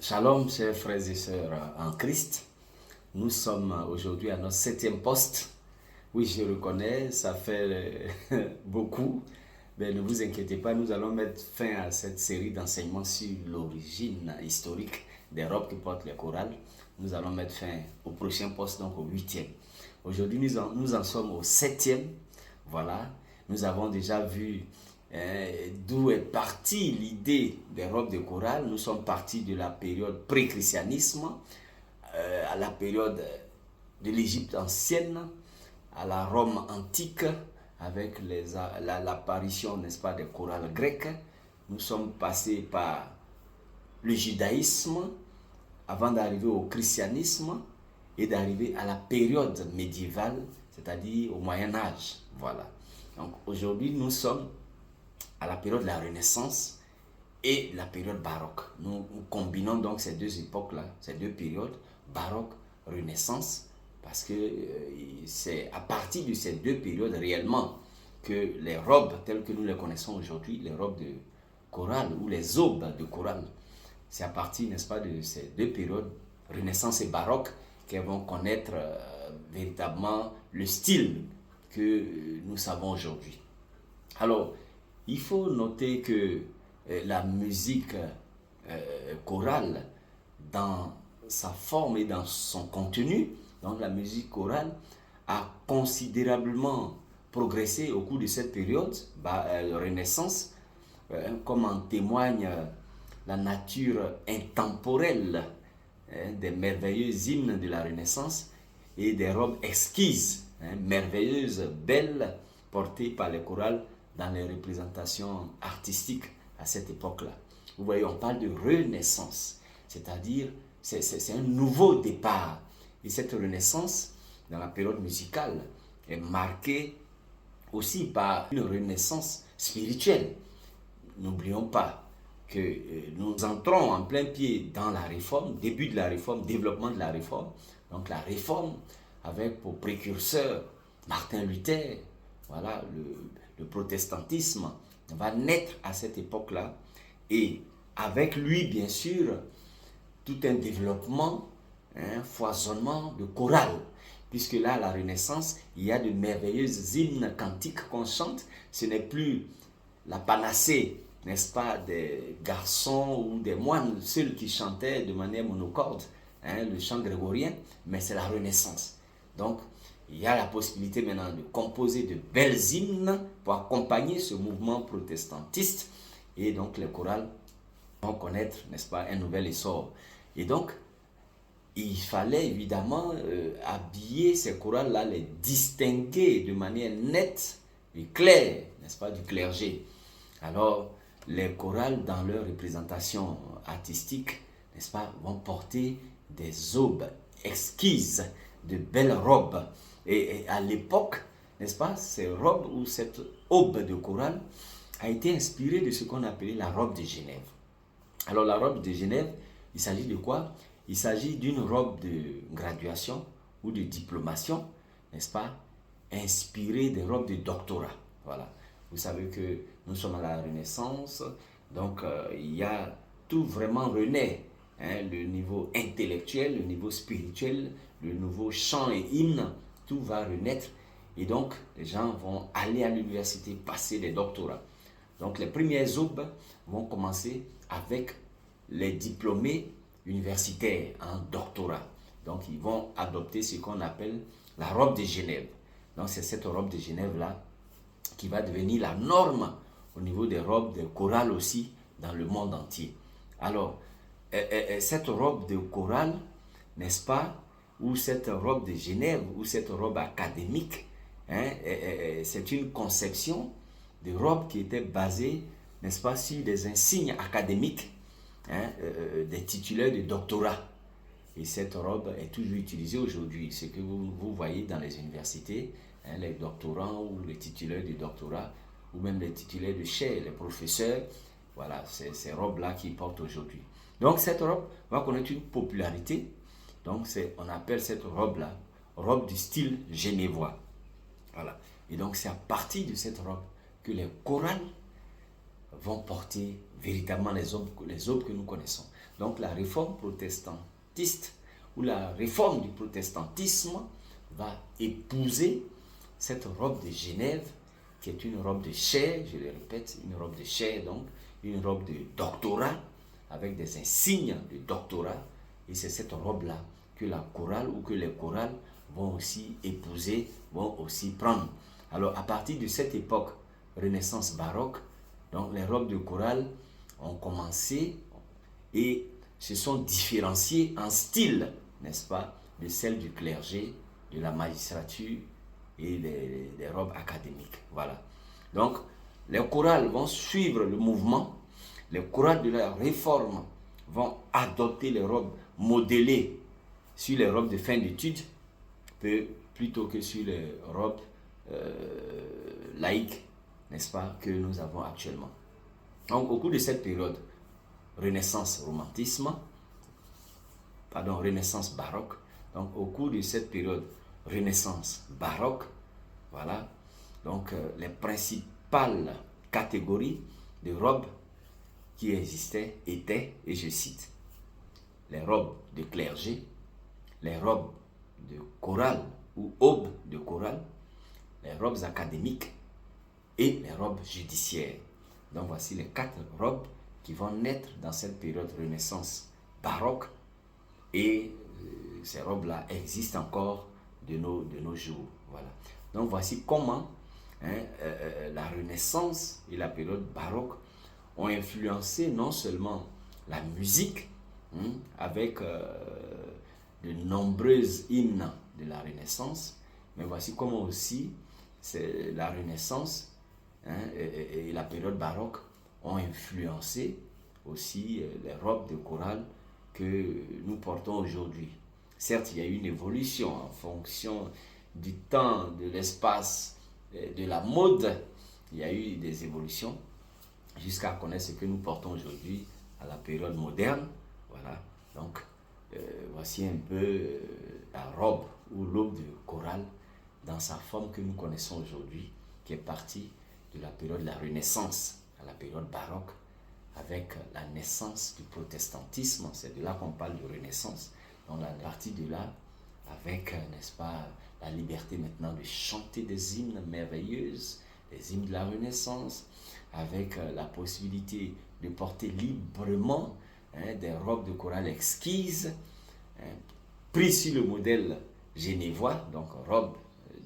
Shalom, chers frères et sœurs en Christ. Nous sommes aujourd'hui à notre 7e poste. Oui, je reconnais, ça fait beaucoup. Mais ne vous inquiétez pas, nous allons mettre fin à cette série d'enseignements sur l'origine historique des robes que portent les chorales. Nous allons mettre fin au prochain poste, donc au 8e. Aujourd'hui, nous en sommes au 7e. Voilà, nous avons déjà vu d'où est partie l'idée des robes de chorale. Nous sommes partis de la période pré-christianisme à la période de l'Égypte ancienne, à la Rome antique, avec l'apparition, n'est-ce pas, des chorales grecques. Nous sommes passés par le judaïsme avant d'arriver au christianisme et d'arriver à la période médiévale, c'est-à-dire au Moyen-Âge. Voilà. Donc aujourd'hui, nous sommes à la période de la Renaissance et la période baroque. Nous combinons donc ces deux époques-là, ces deux périodes, baroque, Renaissance, parce que c'est à partir de ces deux périodes réellement que les robes telles que nous les connaissons aujourd'hui, les robes de chorale ou les aubes de chorale, c'est à partir, n'est-ce pas, de ces deux périodes, Renaissance et baroque, qu'elles vont connaître véritablement le style que nous savons aujourd'hui. Alors, il faut noter que la musique chorale, dans sa forme et dans son contenu, donc la musique chorale a considérablement progressé au cours de cette période, Renaissance, comme en témoigne la nature intemporelle des merveilleux hymnes de la Renaissance et des robes exquises, merveilleuses, belles, portées par les chorales dans les représentations artistiques à cette époque-là. Vous voyez, on parle de renaissance, c'est-à-dire c'est un nouveau départ. Et cette renaissance, dans la période musicale, est marquée aussi par une renaissance spirituelle. N'oublions pas que nous entrons en plein pied dans la réforme, début de la réforme, développement de la réforme. Donc la réforme avec pour précurseur Martin Luther, voilà, le protestantisme va naître à cette époque-là et avec lui, bien sûr, tout un développement, un foisonnement de chorale. Puisque là, à la Renaissance, il y a de merveilleuses hymnes cantiques qu'on chante. Ce n'est plus la panacée, n'est-ce pas, des garçons ou des moines seuls qui chantaient de manière monocorde, le chant grégorien, mais c'est la Renaissance. Donc, il y a la possibilité maintenant de composer de belles hymnes pour accompagner ce mouvement protestantiste. Et donc, les chorales vont connaître, n'est-ce pas, un nouvel essor. Et donc, il fallait évidemment habiller ces chorales-là, les distinguer de manière nette et claire, n'est-ce pas, du clergé. Alors, les chorales, dans leur représentation artistique, n'est-ce pas, vont porter des aubes exquises, de belles robes. Et à l'époque, n'est-ce pas, ces robes ou cette aube de chorale a été inspirée de ce qu'on appelait la robe de Genève. Alors, la robe de Genève, il s'agit de quoi? Il s'agit d'une robe de graduation ou de diplomation, n'est-ce pas, inspirée des robes de doctorat. Voilà. Vous savez que nous sommes à la Renaissance, donc il y a tout vraiment renaît, le niveau intellectuel, le niveau spirituel, le nouveau chant et hymne, tout va renaître. Et donc, les gens vont aller à l'université, passer des doctorats. Donc, les premières aubes vont commencer avec les diplômés universitaires en doctorat. Donc, ils vont adopter ce qu'on appelle la robe de Genève. Donc, c'est cette robe de Genève-là qui va devenir la norme au niveau des robes de chorale aussi dans le monde entier. Alors, cette robe de chorale, n'est-ce pas, ou cette robe de Genève, ou cette robe académique, c'est une conception de robe qui était basée, n'est-ce pas, sur des insignes académiques, des titulaires de doctorat. Et cette robe est toujours utilisée aujourd'hui. Ce que vous voyez dans les universités, les doctorants ou les titulaires de doctorat, ou même les titulaires de chaire, les professeurs, voilà, c'est ces robes-là qu'ils portent aujourd'hui. Donc cette robe va connaître une popularité. Donc on appelle cette robe-là, robe du style genevois. Voilà. Et donc c'est à partir de cette robe que les chorales vont porter véritablement les aubes que nous connaissons. Donc la réforme protestantiste ou la réforme du protestantisme va épouser cette robe de Genève qui est une robe de chair, je le répète, une robe de chair, donc une robe de doctorat avec des insignes de doctorat. Et c'est cette robe-là que la chorale ou que les chorales vont aussi épouser, vont aussi prendre. Alors à partir de cette époque, Renaissance baroque, donc les robes de chorale ont commencé et se sont différenciées en style, n'est-ce pas, de celles du clergé, de la magistrature et des robes académiques. Voilà. Donc, les chorales vont suivre le mouvement. Les chorales de la réforme vont adopter les robes modélées sur les robes de fin d'études plutôt que sur les robes laïques, n'est-ce pas, que nous avons actuellement. Donc, au cours de cette période, Renaissance baroque, donc au cours de cette période Renaissance baroque, voilà, donc les principales catégories de robes qui existaient étaient, et je cite, les robes de clergé, les robes de chorale ou aubes de chorale, les robes académiques et les robes judiciaires. Donc voici les 4 robes qui vont naître dans cette période Renaissance baroque, et ces robes-là existent encore de nos jours. Voilà. Donc voici comment la Renaissance et la période baroque ont influencé non seulement la musique, avec de nombreuses hymnes de la Renaissance, mais voici comment aussi la Renaissance et la période baroque ont influencé aussi les robes de chorale que nous portons aujourd'hui. Certes, il y a eu une évolution en fonction du temps, de l'espace, de la mode. Il y a eu des évolutions jusqu'à connaître ce que nous portons aujourd'hui à la période moderne. Voilà. Donc, voici un peu la robe ou l'aube de chorale dans sa forme que nous connaissons aujourd'hui, qui est partie de la période de la Renaissance à la période baroque, avec la naissance du protestantisme. C'est de là qu'on parle de Renaissance. Donc la partie de là, avec, n'est-ce pas, la liberté maintenant de chanter des hymnes merveilleuses, des hymnes de la Renaissance, avec la possibilité de porter librement des robes de chorale exquises, prises sur le modèle genevois, donc robe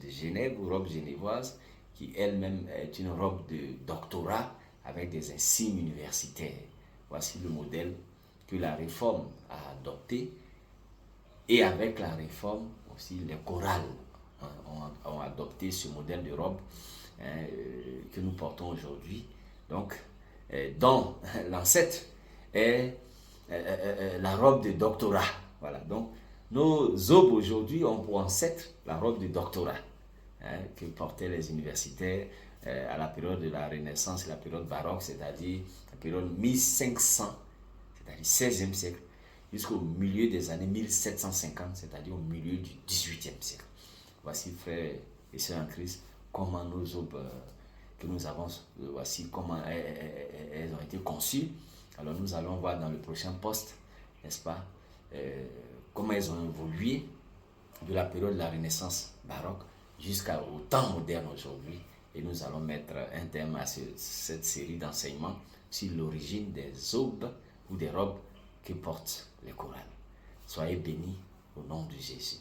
de Genève ou robe genevoise, qui elle-même est une robe de doctorat avec des insignes universitaires. Voici le modèle que la réforme a adopté, et avec la réforme aussi les chorales ont adopté ce modèle de robe que nous portons aujourd'hui. Donc, dont l'ancêtre est la robe de doctorat. Voilà. Donc, nos aubes aujourd'hui ont pour ancêtre la robe de doctorat que portaient les universitaires à la période de la Renaissance, la période baroque, c'est-à-dire la période 1500, c'est-à-dire 16e siècle, jusqu'au milieu des années 1750, c'est-à-dire au milieu du 18e siècle. Voici, frères et sœurs en Christ, comment nos aubes que nous avons, voici comment elles ont été conçues. Alors nous allons voir dans le prochain post, n'est-ce pas, comment elles ont évolué de la période de la Renaissance baroque jusqu'au temps moderne aujourd'hui. Et nous allons mettre un terme à cette série d'enseignements sur l'origine des aubes ou des robes que portent les chorales. Soyez bénis au nom de Jésus.